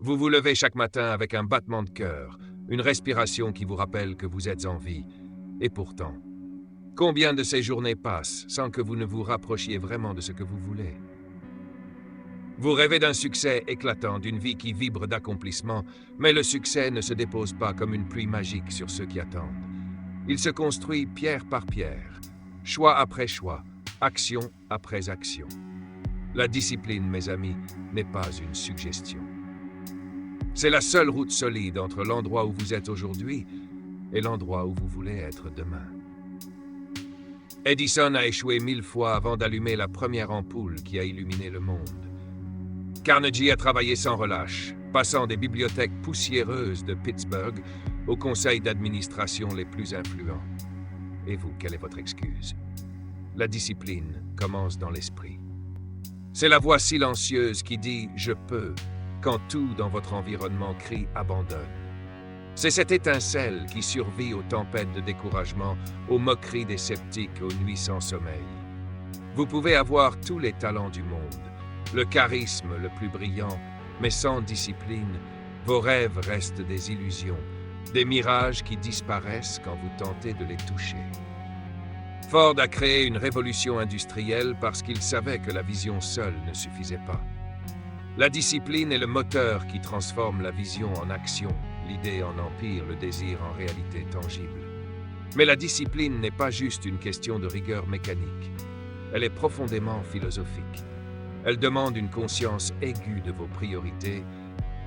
Vous vous levez chaque matin avec un battement de cœur, une respiration qui vous rappelle que vous êtes en vie. Et pourtant, combien de ces journées passent sans que vous ne vous rapprochiez vraiment de ce que vous voulez? Vous rêvez d'un succès éclatant, d'une vie qui vibre d'accomplissement, mais le succès ne se dépose pas comme une pluie magique sur ceux qui attendent. Il se construit pierre par pierre, choix après choix, action après action. La discipline, mes amis, n'est pas une suggestion. C'est la seule route solide entre l'endroit où vous êtes aujourd'hui et l'endroit où vous voulez être demain. Edison a échoué 1000 fois avant d'allumer la première ampoule qui a illuminé le monde. Carnegie a travaillé sans relâche, passant des bibliothèques poussiéreuses de Pittsburgh aux conseils d'administration les plus influents. Et vous, quelle est votre excuse? La discipline commence dans l'esprit. C'est la voix silencieuse qui dit « je peux » quand tout dans votre environnement crie « abandonne ». C'est cette étincelle qui survit aux tempêtes de découragement, aux moqueries des sceptiques, aux nuits sans sommeil. Vous pouvez avoir tous les talents du monde, le charisme le plus brillant, mais sans discipline, vos rêves restent des illusions, des mirages qui disparaissent quand vous tentez de les toucher. Ford a créé une révolution industrielle parce qu'il savait que la vision seule ne suffisait pas. La discipline est le moteur qui transforme la vision en action, l'idée en empire, le désir en réalité tangible. Mais la discipline n'est pas juste une question de rigueur mécanique. Elle est profondément philosophique. Elle demande une conscience aiguë de vos priorités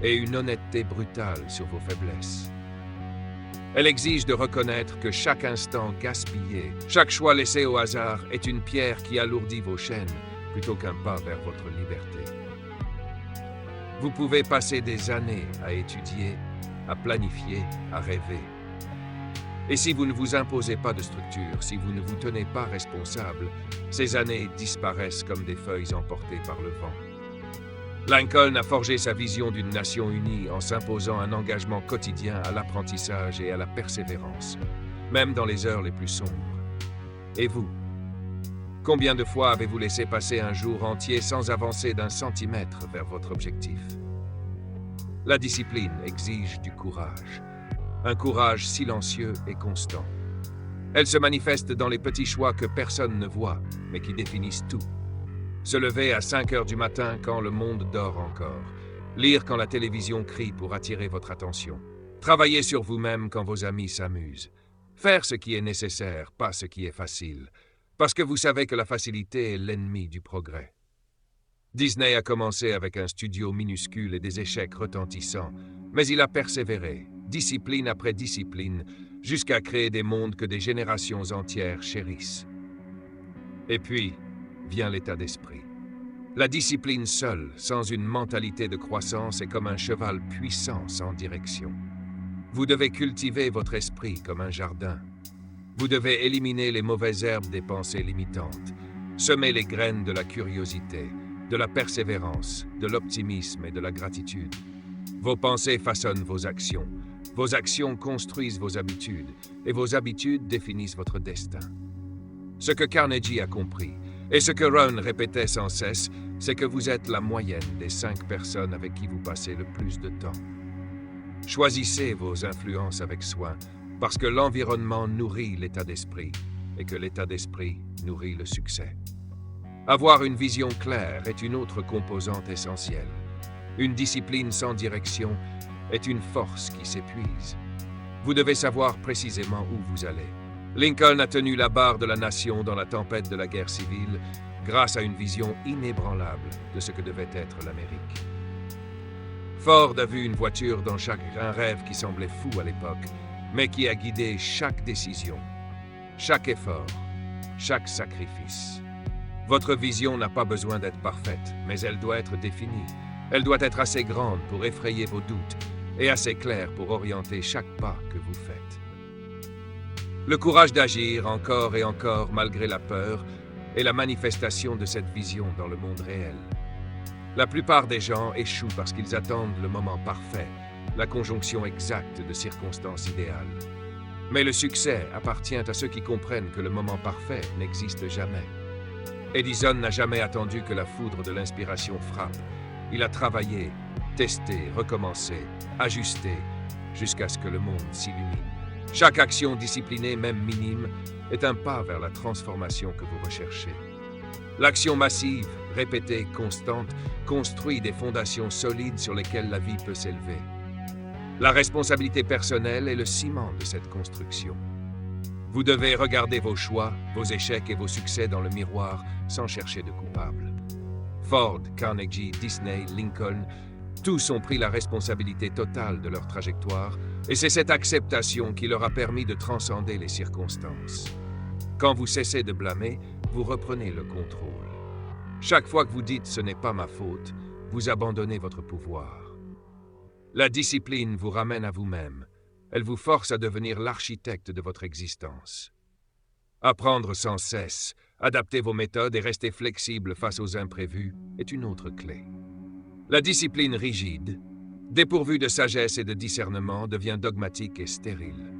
et une honnêteté brutale sur vos faiblesses. Elle exige de reconnaître que chaque instant gaspillé, chaque choix laissé au hasard est une pierre qui alourdit vos chaînes plutôt qu'un pas vers votre liberté. Vous pouvez passer des années à étudier, à planifier, à rêver. Et si vous ne vous imposez pas de structure, si vous ne vous tenez pas responsable, ces années disparaissent comme des feuilles emportées par le vent. Lincoln a forgé sa vision d'une nation unie en s'imposant un engagement quotidien à l'apprentissage et à la persévérance, même dans les heures les plus sombres. Et vous? Combien de fois avez-vous laissé passer un jour entier sans avancer d'un centimètre vers votre objectif? La discipline exige du courage, un courage silencieux et constant. Elle se manifeste dans les petits choix que personne ne voit, mais qui définissent tout. Se lever à 5 heures du matin quand le monde dort encore. Lire quand la télévision crie pour attirer votre attention. Travailler sur vous-même quand vos amis s'amusent. Faire ce qui est nécessaire, pas ce qui est facile. Parce que vous savez que la facilité est l'ennemi du progrès. Disney a commencé avec un studio minuscule et des échecs retentissants, mais il a persévéré, discipline après discipline, jusqu'à créer des mondes que des générations entières chérissent. Et puis, vient l'état d'esprit. La discipline seule, sans une mentalité de croissance, est comme un cheval puissant sans direction. Vous devez cultiver votre esprit comme un jardin. Vous devez éliminer les mauvaises herbes des pensées limitantes, semer les graines de la curiosité, de la persévérance, de l'optimisme et de la gratitude. Vos pensées façonnent vos actions construisent vos habitudes, et vos habitudes définissent votre destin. Ce que Carnegie a compris, et ce que Rohn répétait sans cesse, c'est que vous êtes la moyenne des 5 personnes avec qui vous passez le plus de temps. Choisissez vos influences avec soin, parce que l'environnement nourrit l'état d'esprit, et que l'état d'esprit nourrit le succès. Avoir une vision claire est une autre composante essentielle. Une discipline sans direction est une force qui s'épuise. Vous devez savoir précisément où vous allez. Lincoln a tenu la barre de la nation dans la tempête de la guerre civile grâce à une vision inébranlable de ce que devait être l'Amérique. Ford a vu une voiture dans un rêve qui semblait fou à l'époque, mais qui a guidé chaque décision, chaque effort, chaque sacrifice. Votre vision n'a pas besoin d'être parfaite, mais elle doit être définie. Elle doit être assez grande pour effrayer vos doutes et assez claire pour orienter chaque pas que vous faites. Le courage d'agir encore et encore malgré la peur est la manifestation de cette vision dans le monde réel. La plupart des gens échouent parce qu'ils attendent le moment parfait, la conjonction exacte de circonstances idéales. Mais le succès appartient à ceux qui comprennent que le moment parfait n'existe jamais. Edison n'a jamais attendu que la foudre de l'inspiration frappe. Il a travaillé, tester, recommencer, ajuster, jusqu'à ce que le monde s'illumine. Chaque action disciplinée, même minime, est un pas vers la transformation que vous recherchez. L'action massive, répétée, constante, construit des fondations solides sur lesquelles la vie peut s'élever. La responsabilité personnelle est le ciment de cette construction. Vous devez regarder vos choix, vos échecs et vos succès dans le miroir sans chercher de coupable. Ford, Carnegie, Disney, Lincoln, tous ont pris la responsabilité totale de leur trajectoire et c'est cette acceptation qui leur a permis de transcender les circonstances. Quand vous cessez de blâmer, vous reprenez le contrôle. Chaque fois que vous dites « ce n'est pas ma faute », vous abandonnez votre pouvoir. La discipline vous ramène à vous-même. Elle vous force à devenir l'architecte de votre existence. Apprendre sans cesse, adapter vos méthodes et rester flexible face aux imprévus est une autre clé. La discipline rigide, dépourvue de sagesse et de discernement, devient dogmatique et stérile.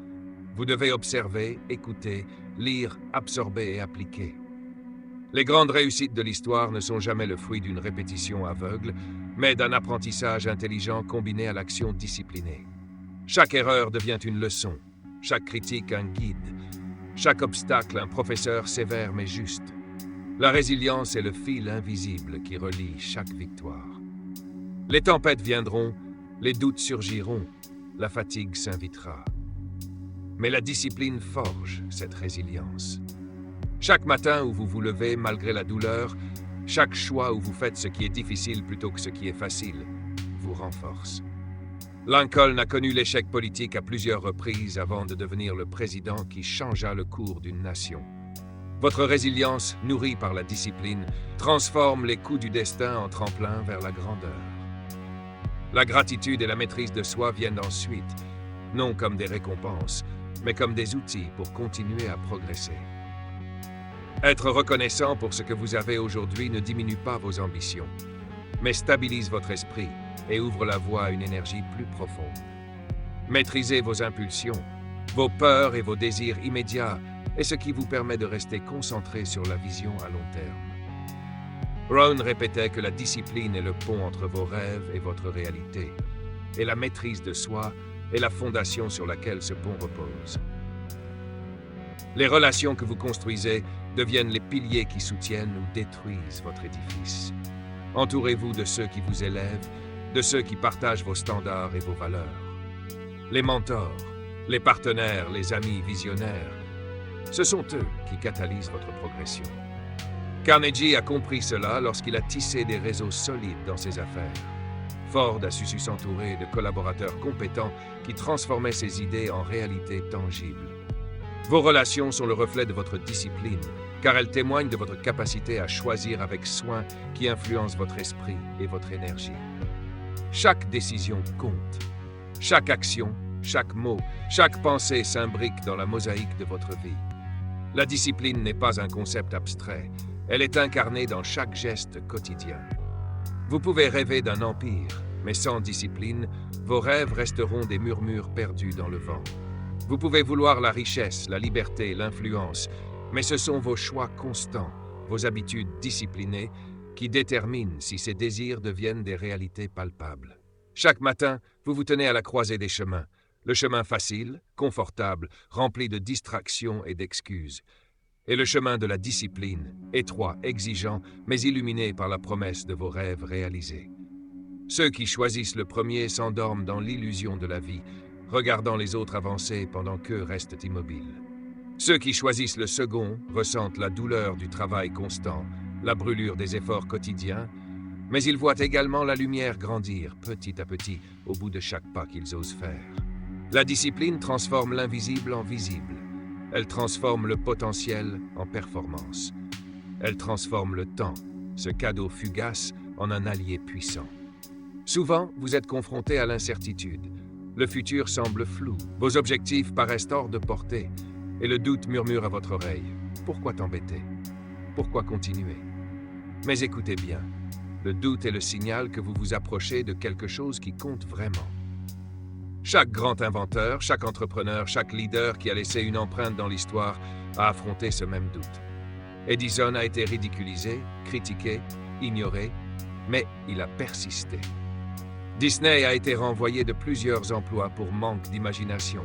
Vous devez observer, écouter, lire, absorber et appliquer. Les grandes réussites de l'histoire ne sont jamais le fruit d'une répétition aveugle, mais d'un apprentissage intelligent combiné à l'action disciplinée. Chaque erreur devient une leçon, chaque critique un guide, chaque obstacle un professeur sévère mais juste. La résilience est le fil invisible qui relie chaque victoire. Les tempêtes viendront, les doutes surgiront, la fatigue s'invitera. Mais la discipline forge cette résilience. Chaque matin où vous vous levez malgré la douleur, chaque choix où vous faites ce qui est difficile plutôt que ce qui est facile, vous renforce. Lincoln a connu l'échec politique à plusieurs reprises avant de devenir le président qui changea le cours d'une nation. Votre résilience, nourrie par la discipline, transforme les coups du destin en tremplin vers la grandeur. La gratitude et la maîtrise de soi viennent ensuite, non comme des récompenses, mais comme des outils pour continuer à progresser. Être reconnaissant pour ce que vous avez aujourd'hui ne diminue pas vos ambitions, mais stabilise votre esprit et ouvre la voie à une énergie plus profonde. Maîtrisez vos impulsions, vos peurs et vos désirs immédiats est ce qui vous permet de rester concentré sur la vision à long terme. Rohn répétait que la discipline est le pont entre vos rêves et votre réalité, et la maîtrise de soi est la fondation sur laquelle ce pont repose. Les relations que vous construisez deviennent les piliers qui soutiennent ou détruisent votre édifice. Entourez-vous de ceux qui vous élèvent, de ceux qui partagent vos standards et vos valeurs. Les mentors, les partenaires, les amis visionnaires, ce sont eux qui catalysent votre progression. Carnegie a compris cela lorsqu'il a tissé des réseaux solides dans ses affaires. Ford a su s'entourer de collaborateurs compétents qui transformaient ses idées en réalité tangible. Vos relations sont le reflet de votre discipline, car elles témoignent de votre capacité à choisir avec soin qui influence votre esprit et votre énergie. Chaque décision compte. Chaque action, chaque mot, chaque pensée s'imbrique dans la mosaïque de votre vie. La discipline n'est pas un concept abstrait, elle est incarnée dans chaque geste quotidien. Vous pouvez rêver d'un empire, mais sans discipline, vos rêves resteront des murmures perdus dans le vent. Vous pouvez vouloir la richesse, la liberté, l'influence, mais ce sont vos choix constants, vos habitudes disciplinées, qui déterminent si ces désirs deviennent des réalités palpables. Chaque matin, vous vous tenez à la croisée des chemins. Le chemin facile, confortable, rempli de distractions et d'excuses. Et le chemin de la discipline, étroit, exigeant, mais illuminé par la promesse de vos rêves réalisés. Ceux qui choisissent le premier s'endorment dans l'illusion de la vie, regardant les autres avancer pendant qu'eux restent immobiles. Ceux qui choisissent le second ressentent la douleur du travail constant, la brûlure des efforts quotidiens, mais ils voient également la lumière grandir petit à petit au bout de chaque pas qu'ils osent faire. La discipline transforme l'invisible en visible. Elle transforme le potentiel en performance. Elle transforme le temps, ce cadeau fugace, en un allié puissant. Souvent, vous êtes confronté à l'incertitude. Le futur semble flou, vos objectifs paraissent hors de portée, et le doute murmure à votre oreille. Pourquoi t'embêter? Pourquoi continuer? Mais écoutez bien, le doute est le signal que vous vous approchez de quelque chose qui compte vraiment. Chaque grand inventeur, chaque entrepreneur, chaque leader qui a laissé une empreinte dans l'histoire a affronté ce même doute. Edison a été ridiculisé, critiqué, ignoré, mais il a persisté. Disney a été renvoyé de plusieurs emplois pour manque d'imagination.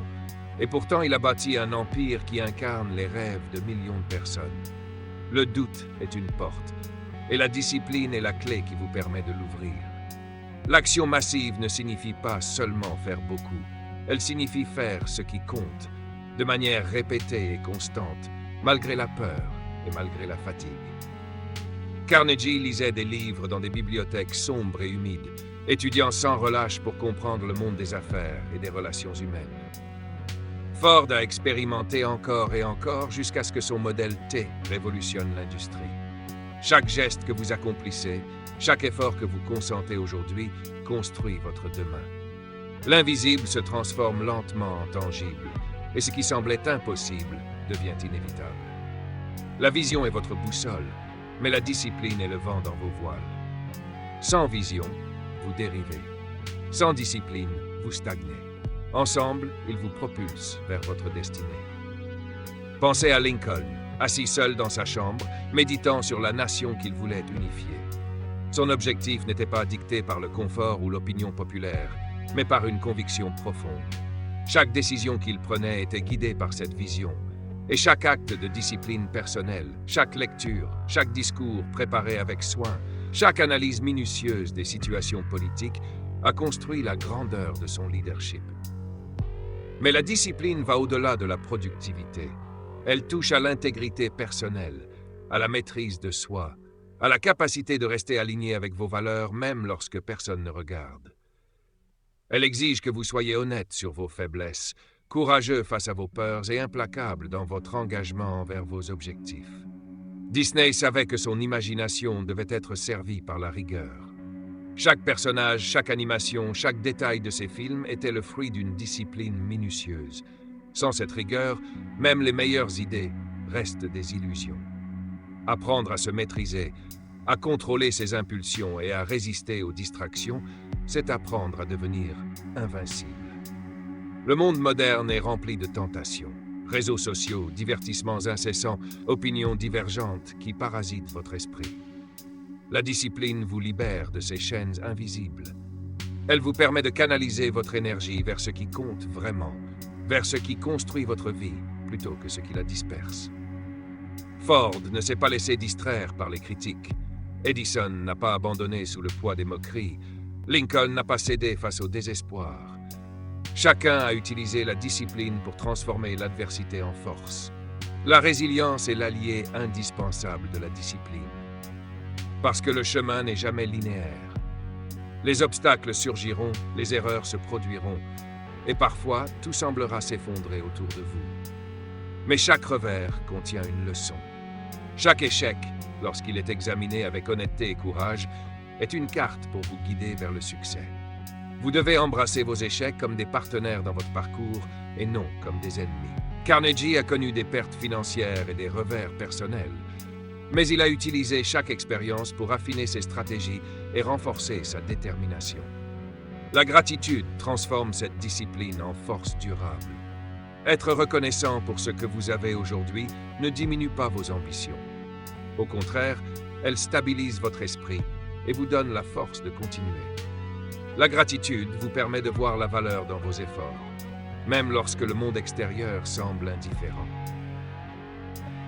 Et pourtant, il a bâti un empire qui incarne les rêves de millions de personnes. Le doute est une porte, et la discipline est la clé qui vous permet de l'ouvrir. L'action massive ne signifie pas seulement faire beaucoup, elle signifie faire ce qui compte, de manière répétée et constante, malgré la peur et malgré la fatigue. Carnegie lisait des livres dans des bibliothèques sombres et humides, étudiant sans relâche pour comprendre le monde des affaires et des relations humaines. Ford a expérimenté encore et encore jusqu'à ce que son modèle T révolutionne l'industrie. Chaque geste que vous accomplissez, chaque effort que vous consentez aujourd'hui construit votre demain. L'invisible se transforme lentement en tangible, et ce qui semblait impossible devient inévitable. La vision est votre boussole, mais la discipline est le vent dans vos voiles. Sans vision, vous dérivez. Sans discipline, vous stagnez. Ensemble, ils vous propulsent vers votre destinée. Pensez à Lincoln, assis seul dans sa chambre, méditant sur la nation qu'il voulait unifier. Son objectif n'était pas dicté par le confort ou l'opinion populaire, mais par une conviction profonde. Chaque décision qu'il prenait était guidée par cette vision, et chaque acte de discipline personnelle, chaque lecture, chaque discours préparé avec soin, chaque analyse minutieuse des situations politiques a construit la grandeur de son leadership. Mais la discipline va au-delà de la productivité. Elle touche à l'intégrité personnelle, à la maîtrise de soi, à la capacité de rester aligné avec vos valeurs même lorsque personne ne regarde. Elle exige que vous soyez honnête sur vos faiblesses, courageux face à vos peurs et implacable dans votre engagement envers vos objectifs. Disney savait que son imagination devait être servie par la rigueur. Chaque personnage, chaque animation, chaque détail de ses films était le fruit d'une discipline minutieuse. Sans cette rigueur, même les meilleures idées restent des illusions. Apprendre à se maîtriser, à contrôler ses impulsions et à résister aux distractions, c'est apprendre à devenir invincible. Le monde moderne est rempli de tentations. Réseaux sociaux, divertissements incessants, opinions divergentes qui parasitent votre esprit. La discipline vous libère de ces chaînes invisibles. Elle vous permet de canaliser votre énergie vers ce qui compte vraiment, vers ce qui construit votre vie, plutôt que ce qui la disperse. Ford ne s'est pas laissé distraire par les critiques. Edison n'a pas abandonné sous le poids des moqueries. Lincoln n'a pas cédé face au désespoir. Chacun a utilisé la discipline pour transformer l'adversité en force. La résilience est l'allié indispensable de la discipline. Parce que le chemin n'est jamais linéaire. Les obstacles surgiront, les erreurs se produiront, et parfois tout semblera s'effondrer autour de vous. Mais chaque revers contient une leçon. Chaque échec, lorsqu'il est examiné avec honnêteté et courage, est une carte pour vous guider vers le succès. Vous devez embrasser vos échecs comme des partenaires dans votre parcours et non comme des ennemis. Carnegie a connu des pertes financières et des revers personnels, mais il a utilisé chaque expérience pour affiner ses stratégies et renforcer sa détermination. La gratitude transforme cette discipline en force durable. Être reconnaissant pour ce que vous avez aujourd'hui ne diminue pas vos ambitions. Au contraire, elle stabilise votre esprit et vous donne la force de continuer. La gratitude vous permet de voir la valeur dans vos efforts, même lorsque le monde extérieur semble indifférent.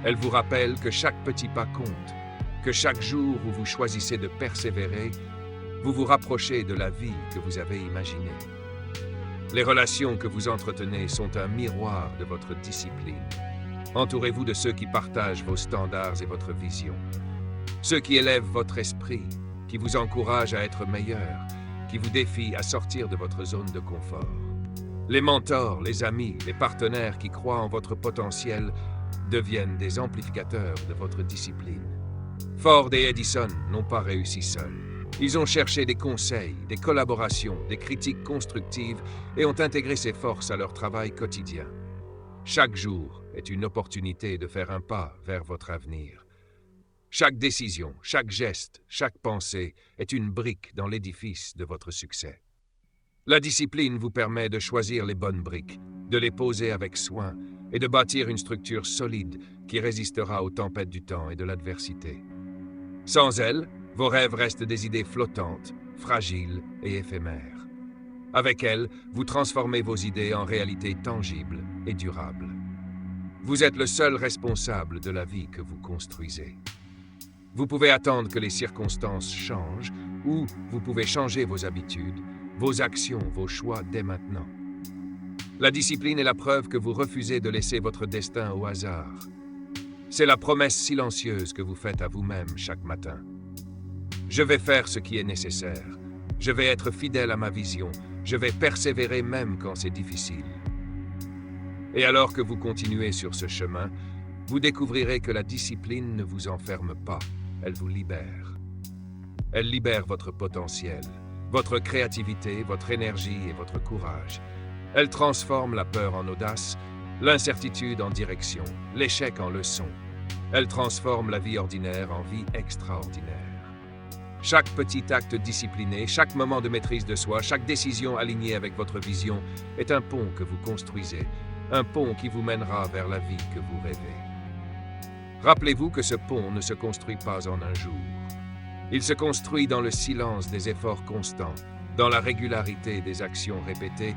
Elle vous rappelle que chaque petit pas compte, que chaque jour où vous choisissez de persévérer, vous vous rapprochez de la vie que vous avez imaginée. Les relations que vous entretenez sont un miroir de votre discipline. Entourez-vous de ceux qui partagent vos standards et votre vision. Ceux qui élèvent votre esprit, qui vous encouragent à être meilleur, qui vous défient à sortir de votre zone de confort. Les mentors, les amis, les partenaires qui croient en votre potentiel deviennent des amplificateurs de votre discipline. Ford et Edison n'ont pas réussi seuls. Ils ont cherché des conseils, des collaborations, des critiques constructives et ont intégré ces forces à leur travail quotidien. Chaque jour est une opportunité de faire un pas vers votre avenir. Chaque décision, chaque geste, chaque pensée est une brique dans l'édifice de votre succès. La discipline vous permet de choisir les bonnes briques, de les poser avec soin et de bâtir une structure solide qui résistera aux tempêtes du temps et de l'adversité. Sans elle, vos rêves restent des idées flottantes, fragile et éphémère. Avec elle, vous transformez vos idées en réalités tangibles et durables. Vous êtes le seul responsable de la vie que vous construisez. Vous pouvez attendre que les circonstances changent ou vous pouvez changer vos habitudes, vos actions, vos choix dès maintenant. La discipline est la preuve que vous refusez de laisser votre destin au hasard. C'est la promesse silencieuse que vous faites à vous-même chaque matin. Je vais faire ce qui est nécessaire. Je vais être fidèle à ma vision. Je vais persévérer même quand c'est difficile. Et alors que vous continuez sur ce chemin, vous découvrirez que la discipline ne vous enferme pas, elle vous libère. Elle libère votre potentiel, votre créativité, votre énergie et votre courage. Elle transforme la peur en audace, l'incertitude en direction, l'échec en leçon. Elle transforme la vie ordinaire en vie extraordinaire. Chaque petit acte discipliné, chaque moment de maîtrise de soi, chaque décision alignée avec votre vision est un pont que vous construisez, un pont qui vous mènera vers la vie que vous rêvez. Rappelez-vous que ce pont ne se construit pas en un jour. Il se construit dans le silence des efforts constants, dans la régularité des actions répétées,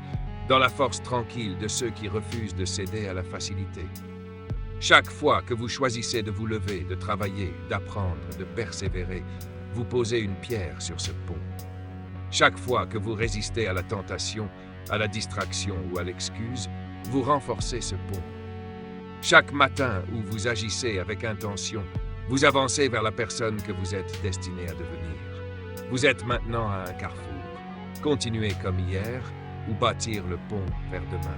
dans la force tranquille de ceux qui refusent de céder à la facilité. Chaque fois que vous choisissez de vous lever, de travailler, d'apprendre, de persévérer, vous posez une pierre sur ce pont. Chaque fois que vous résistez à la tentation, à la distraction ou à l'excuse, vous renforcez ce pont. Chaque matin où vous agissez avec intention, vous avancez vers la personne que vous êtes destiné à devenir. Vous êtes maintenant à un carrefour. Continuez comme hier ou bâtir le pont vers demain.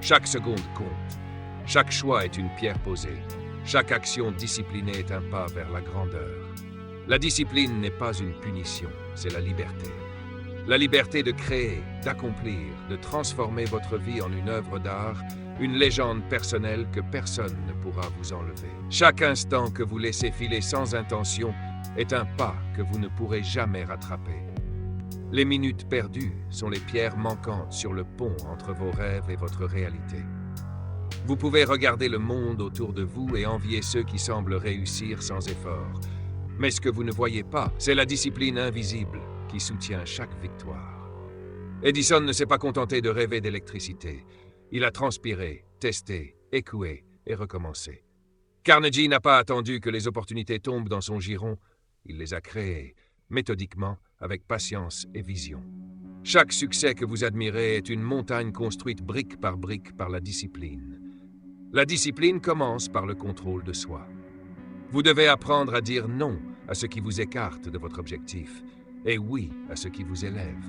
Chaque seconde compte. Chaque choix est une pierre posée. Chaque action disciplinée est un pas vers la grandeur. La discipline n'est pas une punition, c'est la liberté. La liberté de créer, d'accomplir, de transformer votre vie en une œuvre d'art, une légende personnelle que personne ne pourra vous enlever. Chaque instant que vous laissez filer sans intention est un pas que vous ne pourrez jamais rattraper. Les minutes perdues sont les pierres manquantes sur le pont entre vos rêves et votre réalité. Vous pouvez regarder le monde autour de vous et envier ceux qui semblent réussir sans effort. Mais ce que vous ne voyez pas, c'est la discipline invisible qui soutient chaque victoire. Edison ne s'est pas contenté de rêver d'électricité. Il a transpiré, testé, écoué et recommencé. Carnegie n'a pas attendu que les opportunités tombent dans son giron. Il les a créées, méthodiquement, avec patience et vision. Chaque succès que vous admirez est une montagne construite brique par la discipline. La discipline commence par le contrôle de soi. Vous devez apprendre à dire non à ce qui vous écarte de votre objectif et oui à ce qui vous élève.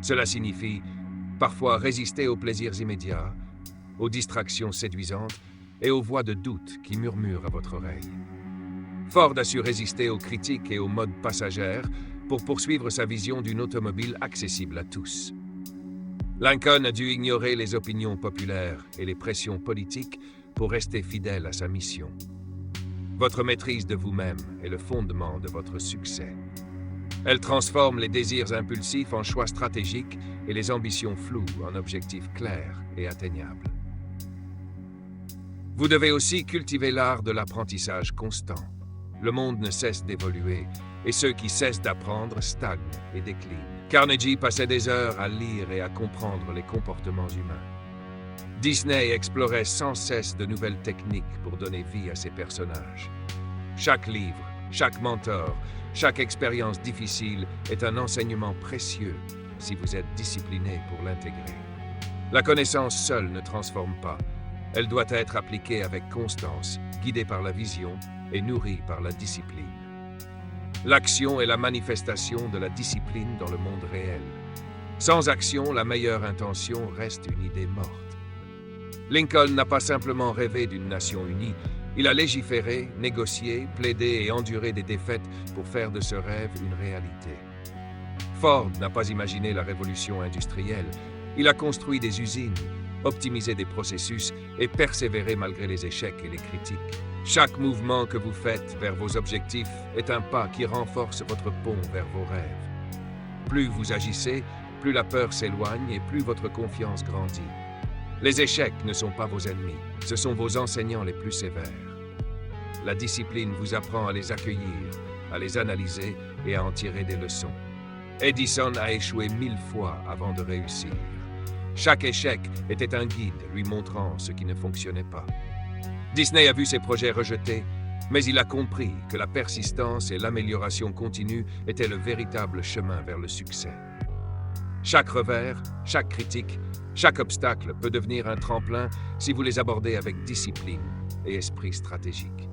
Cela signifie parfois résister aux plaisirs immédiats, aux distractions séduisantes et aux voix de doute qui murmurent à votre oreille. Ford a su résister aux critiques et aux modes passagères pour poursuivre sa vision d'une automobile accessible à tous. Lincoln a dû ignorer les opinions populaires et les pressions politiques pour rester fidèle à sa mission. Votre maîtrise de vous-même est le fondement de votre succès. Elle transforme les désirs impulsifs en choix stratégiques et les ambitions floues en objectifs clairs et atteignables. Vous devez aussi cultiver l'art de l'apprentissage constant. Le monde ne cesse d'évoluer et ceux qui cessent d'apprendre stagnent et déclinent. Carnegie passait des heures à lire et à comprendre les comportements humains. Disney explorait sans cesse de nouvelles techniques pour donner vie à ses personnages. Chaque livre, chaque mentor, chaque expérience difficile est un enseignement précieux si vous êtes discipliné pour l'intégrer. La connaissance seule ne transforme pas. Elle doit être appliquée avec constance, guidée par la vision et nourrie par la discipline. L'action est la manifestation de la discipline dans le monde réel. Sans action, la meilleure intention reste une idée morte. Lincoln n'a pas simplement rêvé d'une nation unie, il a légiféré, négocié, plaidé et enduré des défaites pour faire de ce rêve une réalité. Ford n'a pas imaginé la révolution industrielle, il a construit des usines, optimisé des processus et persévéré malgré les échecs et les critiques. Chaque mouvement que vous faites vers vos objectifs est un pas qui renforce votre pont vers vos rêves. Plus vous agissez, plus la peur s'éloigne et plus votre confiance grandit. Les échecs ne sont pas vos ennemis, ce sont vos enseignants les plus sévères. La discipline vous apprend à les accueillir, à les analyser et à en tirer des leçons. Edison a échoué 1000 fois avant de réussir. Chaque échec était un guide lui montrant ce qui ne fonctionnait pas. Disney a vu ses projets rejetés, mais il a compris que la persistance et l'amélioration continue étaient le véritable chemin vers le succès. Chaque revers, chaque critique, chaque obstacle peut devenir un tremplin si vous les abordez avec discipline et esprit stratégique.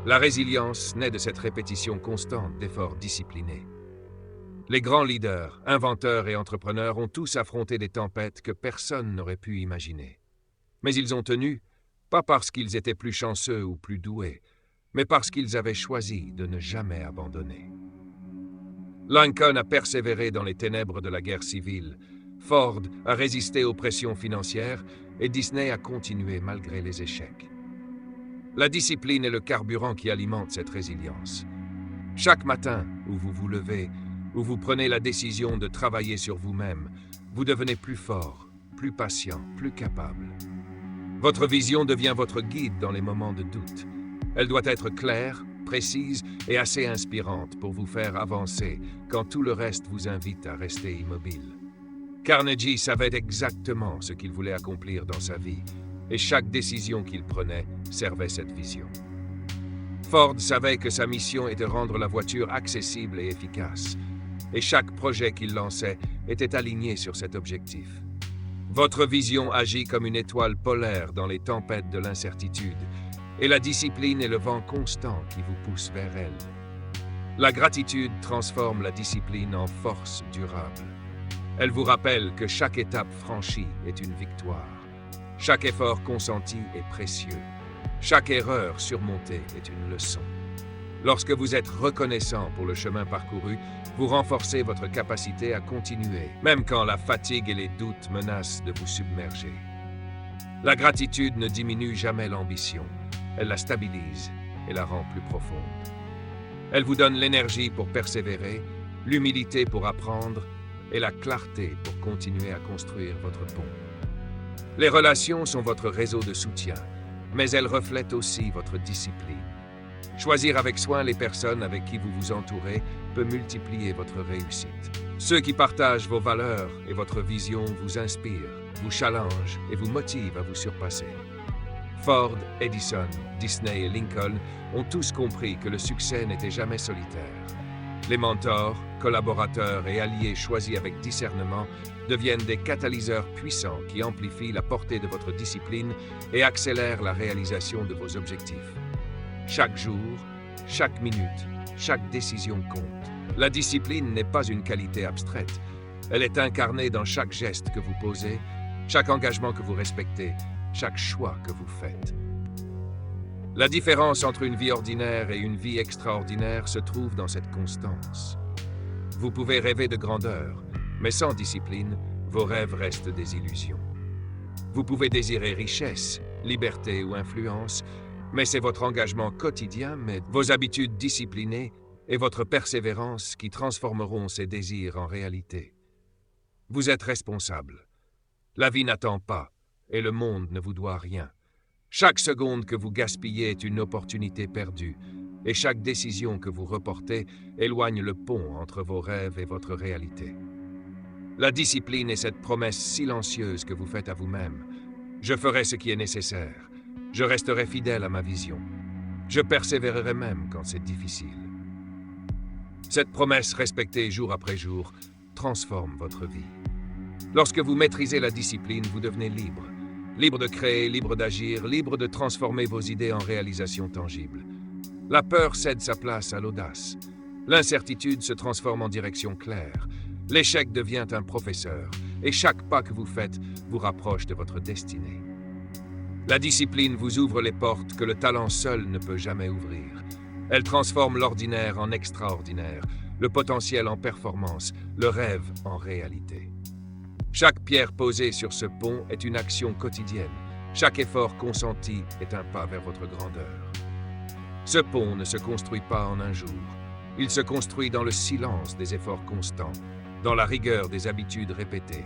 La résilience naît de cette répétition constante d'efforts disciplinés. Les grands leaders, inventeurs et entrepreneurs ont tous affronté des tempêtes que personne n'aurait pu imaginer. Mais ils ont tenu, pas parce qu'ils étaient plus chanceux ou plus doués, mais parce qu'ils avaient choisi de ne jamais abandonner. Lincoln a persévéré dans les ténèbres de la guerre civile, Ford a résisté aux pressions financières et Disney a continué malgré les échecs. La discipline est le carburant qui alimente cette résilience. Chaque matin où vous vous levez, où vous prenez la décision de travailler sur vous-même, vous devenez plus fort, plus patient, plus capable. Votre vision devient votre guide dans les moments de doute. Elle doit être claire, précise et assez inspirante pour vous faire avancer quand tout le reste vous invite à rester immobile. Carnegie savait exactement ce qu'il voulait accomplir dans sa vie et chaque décision qu'il prenait servait cette vision. Ford savait que sa mission était de rendre la voiture accessible et efficace et chaque projet qu'il lançait était aligné sur cet objectif. Votre vision agit comme une étoile polaire dans les tempêtes de l'incertitude et la discipline est le vent constant qui vous pousse vers elle. La gratitude transforme la discipline en force durable. Elle vous rappelle que chaque étape franchie est une victoire. Chaque effort consenti est précieux. Chaque erreur surmontée est une leçon. Lorsque vous êtes reconnaissant pour le chemin parcouru, vous renforcez votre capacité à continuer, même quand la fatigue et les doutes menacent de vous submerger. La gratitude ne diminue jamais l'ambition. Elle la stabilise et la rend plus profonde. Elle vous donne l'énergie pour persévérer, l'humilité pour apprendre et la clarté pour continuer à construire votre pont. Les relations sont votre réseau de soutien, mais elles reflètent aussi votre discipline. Choisir avec soin les personnes avec qui vous vous entourez peut multiplier votre réussite. Ceux qui partagent vos valeurs et votre vision vous inspirent, vous challengent et vous motivent à vous surpasser. Ford, Edison, Disney et Lincoln ont tous compris que le succès n'était jamais solitaire. Les mentors, collaborateurs et alliés choisis avec discernement deviennent des catalyseurs puissants qui amplifient la portée de votre discipline et accélèrent la réalisation de vos objectifs. Chaque jour, chaque minute, chaque décision compte. La discipline n'est pas une qualité abstraite. Elle est incarnée dans chaque geste que vous posez, chaque engagement que vous respectez, chaque choix que vous faites. La différence entre une vie ordinaire et une vie extraordinaire se trouve dans cette constance. Vous pouvez rêver de grandeur, mais sans discipline, vos rêves restent des illusions. Vous pouvez désirer richesse, liberté ou influence, mais c'est votre engagement quotidien, vos habitudes disciplinées et votre persévérance qui transformeront ces désirs en réalité. Vous êtes responsable. La vie n'attend pas, et le monde ne vous doit rien. Chaque seconde que vous gaspillez est une opportunité perdue, et chaque décision que vous reportez éloigne le pont entre vos rêves et votre réalité. La discipline est cette promesse silencieuse que vous faites à vous-même. Je ferai ce qui est nécessaire. Je resterai fidèle à ma vision. Je persévérerai même quand c'est difficile. Cette promesse respectée jour après jour transforme votre vie. Lorsque vous maîtrisez la discipline, vous devenez libre. Libre de créer, libre d'agir, libre de transformer vos idées en réalisations tangibles. La peur cède sa place à l'audace. L'incertitude se transforme en direction claire. L'échec devient un professeur, et chaque pas que vous faites vous rapproche de votre destinée. La discipline vous ouvre les portes que le talent seul ne peut jamais ouvrir. Elle transforme l'ordinaire en extraordinaire, le potentiel en performance, le rêve en réalité. Chaque pierre posée sur ce pont est une action quotidienne. Chaque effort consenti est un pas vers votre grandeur. Ce pont ne se construit pas en un jour. Il se construit dans le silence des efforts constants, dans la rigueur des habitudes répétées,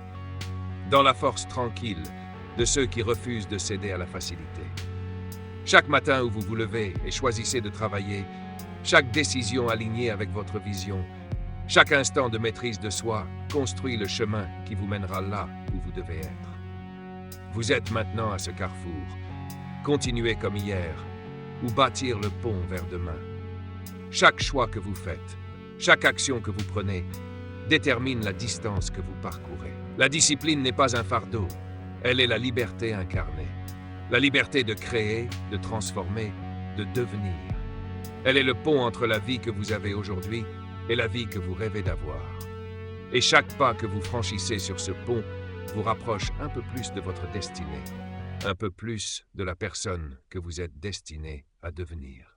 dans la force tranquille de ceux qui refusent de céder à la facilité. Chaque matin où vous vous levez et choisissez de travailler, chaque décision alignée avec votre vision, Chaque instant de maîtrise de soi construit le chemin qui vous mènera là où vous devez être. Vous êtes maintenant à ce carrefour. Continuez comme hier ou bâtir le pont vers demain. Chaque choix que vous faites, chaque action que vous prenez, détermine la distance que vous parcourez. La discipline n'est pas un fardeau, elle est la liberté incarnée. La liberté de créer, de transformer, de devenir. Elle est le pont entre la vie que vous avez aujourd'hui et la vie que vous rêvez d'avoir. Et chaque pas que vous franchissez sur ce pont vous rapproche un peu plus de votre destinée, un peu plus de la personne que vous êtes destiné à devenir.